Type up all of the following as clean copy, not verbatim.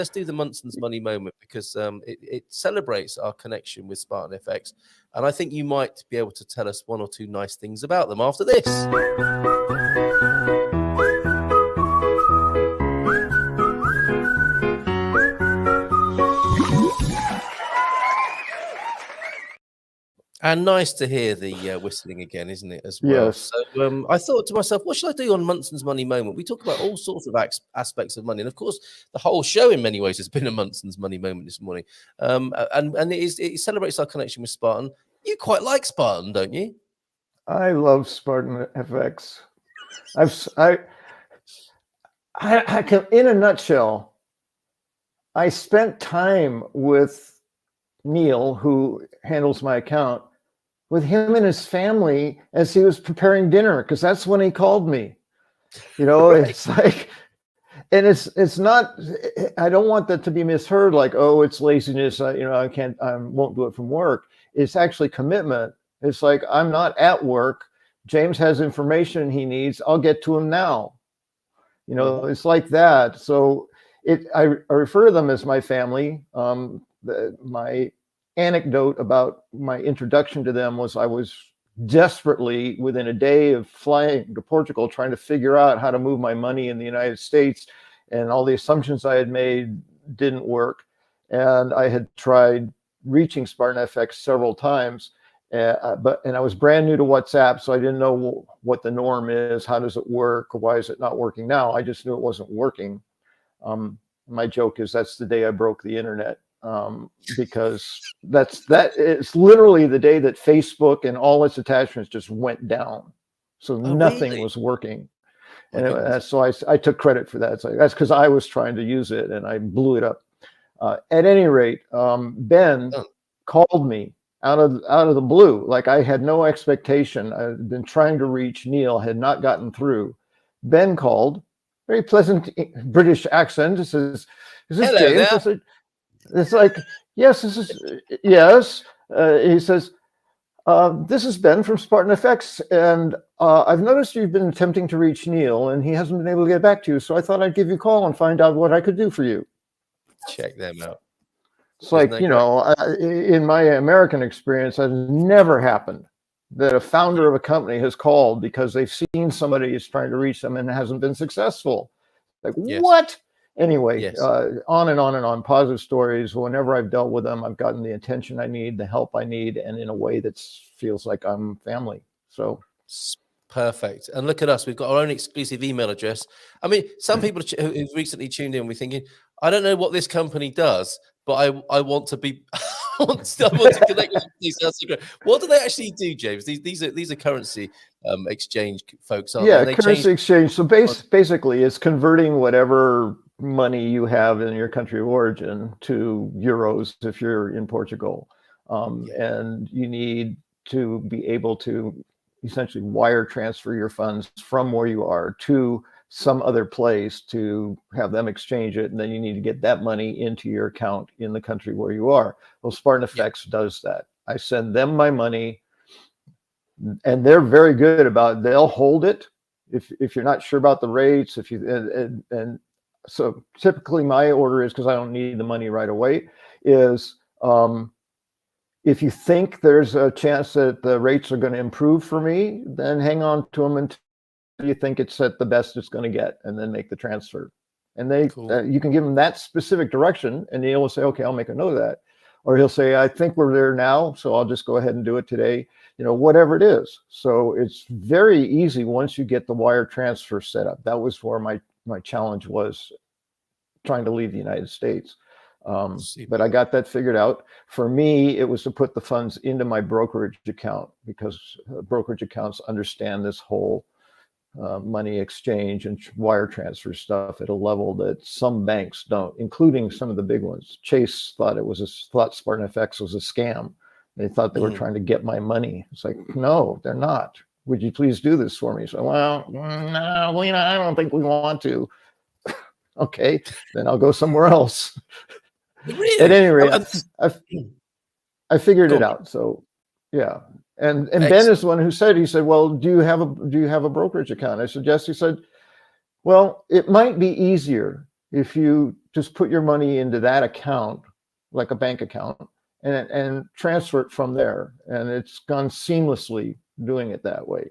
let's do the Munson's money moment, because it celebrates our connection with Spartan FX, and I think you might be able to tell us one or two nice things about them after this. And nice to hear the whistling again, isn't it, as well? Yes. So I thought to myself, what should I do on Munson's money moment? We talk about all sorts of aspects of money. And, of course, the whole show in many ways has been a Munson's money moment this morning. And it celebrates our connection with Spartan. You quite like Spartan, don't you? I love Spartan FX. I can, in a nutshell, I spent time with Neil, who handles my account, with him and his family as he was preparing dinner, because that's when he called me. You know, right. It's like, and it's not, I don't want that to be misheard, like, oh, it's laziness, I won't do it from work. It's actually commitment. It's like, I'm not at work. James has information he needs. I'll get to him now. You know, it's like that. So I refer to them as my family. My anecdote about my introduction to them was I was desperately, within a day of flying to Portugal, trying to figure out how to move my money in the United States, and all the assumptions I had made didn't work. And I had tried reaching Spartan FX several times, and I was brand new to WhatsApp, so I didn't know what the norm is, how does it work, why is it not working now? I just knew it wasn't working. My joke is that's the day I broke the internet. Because it's literally the day that Facebook and all its attachments just went down. So nothing was working. And so I took credit for that. It's like, that's because I was trying to use it and I blew it up. At any rate, Ben called me out of the blue. Like, I had no expectation. I'd been trying to reach Neil, had not gotten through. Ben called, very pleasant British accent. This is this James? It's like, yes, this is, yes. He says, this is Ben from Spartan FX, and I've noticed you've been attempting to reach Neil, and he hasn't been able to get back to you, so I thought I'd give you a call and find out what I could do for you. Check them out. It's like, you know, in my American experience, it has never happened that a founder of a company has called because they've seen somebody is trying to reach them and hasn't been successful. Like, what? Anyway, on and on and on, positive stories. Whenever I've dealt with them, I've gotten the attention I need, the help I need, and in a way that feels like I'm family. So perfect. And look at us. We've got our own exclusive email address. I mean, some people who've recently tuned in, we're thinking, I don't know what this company does, but I want to be, I want to connect with them. What do they actually do, James? These are currency exchange folks, aren't they? Yeah, currency exchange. So basically, it's converting whatever money you have in your country of origin to euros if you're in Portugal. And you need to be able to essentially wire transfer your funds from where you are to some other place to have them exchange it. And then you need to get that money into your account in the country where you are. Well, Spartan FX does that. I send them my money, and they're very good about it. They'll hold it if you're not sure about the rates. If you and so typically my order is, because I don't need the money right away, is if you think there's a chance that the rates are going to improve for me, then hang on to them until you think it's at the best it's going to get, and then make the transfer. And they you can give them that specific direction, and he'll say, okay, I'll make a note of that. Or he'll say, I think we're there now, so I'll just go ahead and do it today. You know, whatever it is. So it's very easy once you get the wire transfer set up. That was where my challenge was, trying to leave the United States. But I got that figured out. For me, it was to put the funds into my brokerage account, because brokerage accounts understand this whole money exchange and wire transfer stuff at a level that some banks don't, including some of the big ones. Chase thought Spartan FX was a scam. They thought they were trying to get my money. It's like, no, they're not. Would you please do this for me? So, well, no, I don't think we want to. Okay, then I'll go somewhere else. Really? At any rate, I figured it out. So, yeah. And Ben is the one who said, he said, well, do you have a brokerage account? I said, yes. He said, well, it might be easier if you just put your money into that account, like a bank account, and transfer it from there. And it's gone seamlessly doing it that way.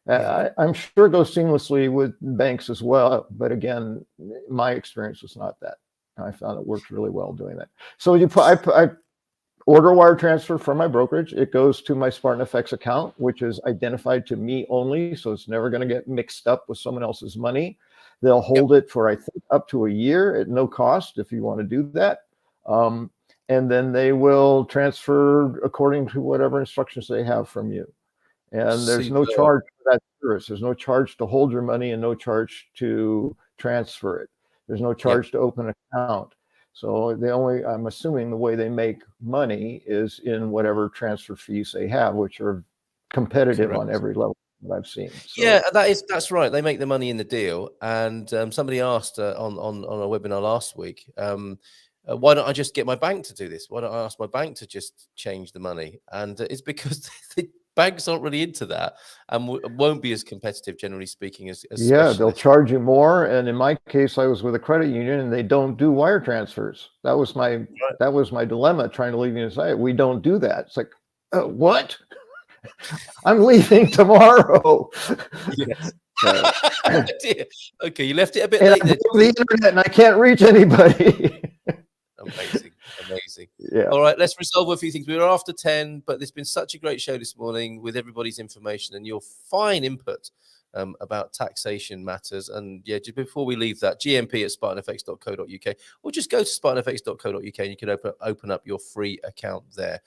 I'm sure it goes seamlessly with banks as well. But again, my experience was not that. I found it worked really well doing that. So I order wire transfer from my brokerage. It goes to my SpartanFX account, which is identified to me only. So it's never going to get mixed up with someone else's money. They'll hold it for, I think, up to a year at no cost if you want to do that. And then they will transfer according to whatever instructions they have from you. And there's no charge for that service. There's no charge to hold your money and no charge to transfer it. There's no charge to open an account. So I'm assuming the way they make money is in whatever transfer fees they have, which are competitive on every level that I've seen. So. Yeah, that's right. They make the money in the deal. And somebody asked on a webinar last week, why don't I just get my bank to do this? Why don't I ask my bank to just change the money? And it's because the banks aren't really into that and won't be as competitive, generally speaking, as they'll charge you more. And in my case, I was with a credit union and they don't do wire transfers. That was my dilemma trying to leave you inside. We don't do that. It's like, what? I'm leaving tomorrow. Yes. Okay, you left it a bit and late. I broke the internet and I can't reach anybody. Amazing. Yeah. All right, let's resolve a few things. We were after 10, but there's been such a great show this morning with everybody's information and your fine input about taxation matters. And yeah, just before we leave that, gmp@spartanfx.co.uk, or just go to spartanfx.co.uk and you can open up your free account there.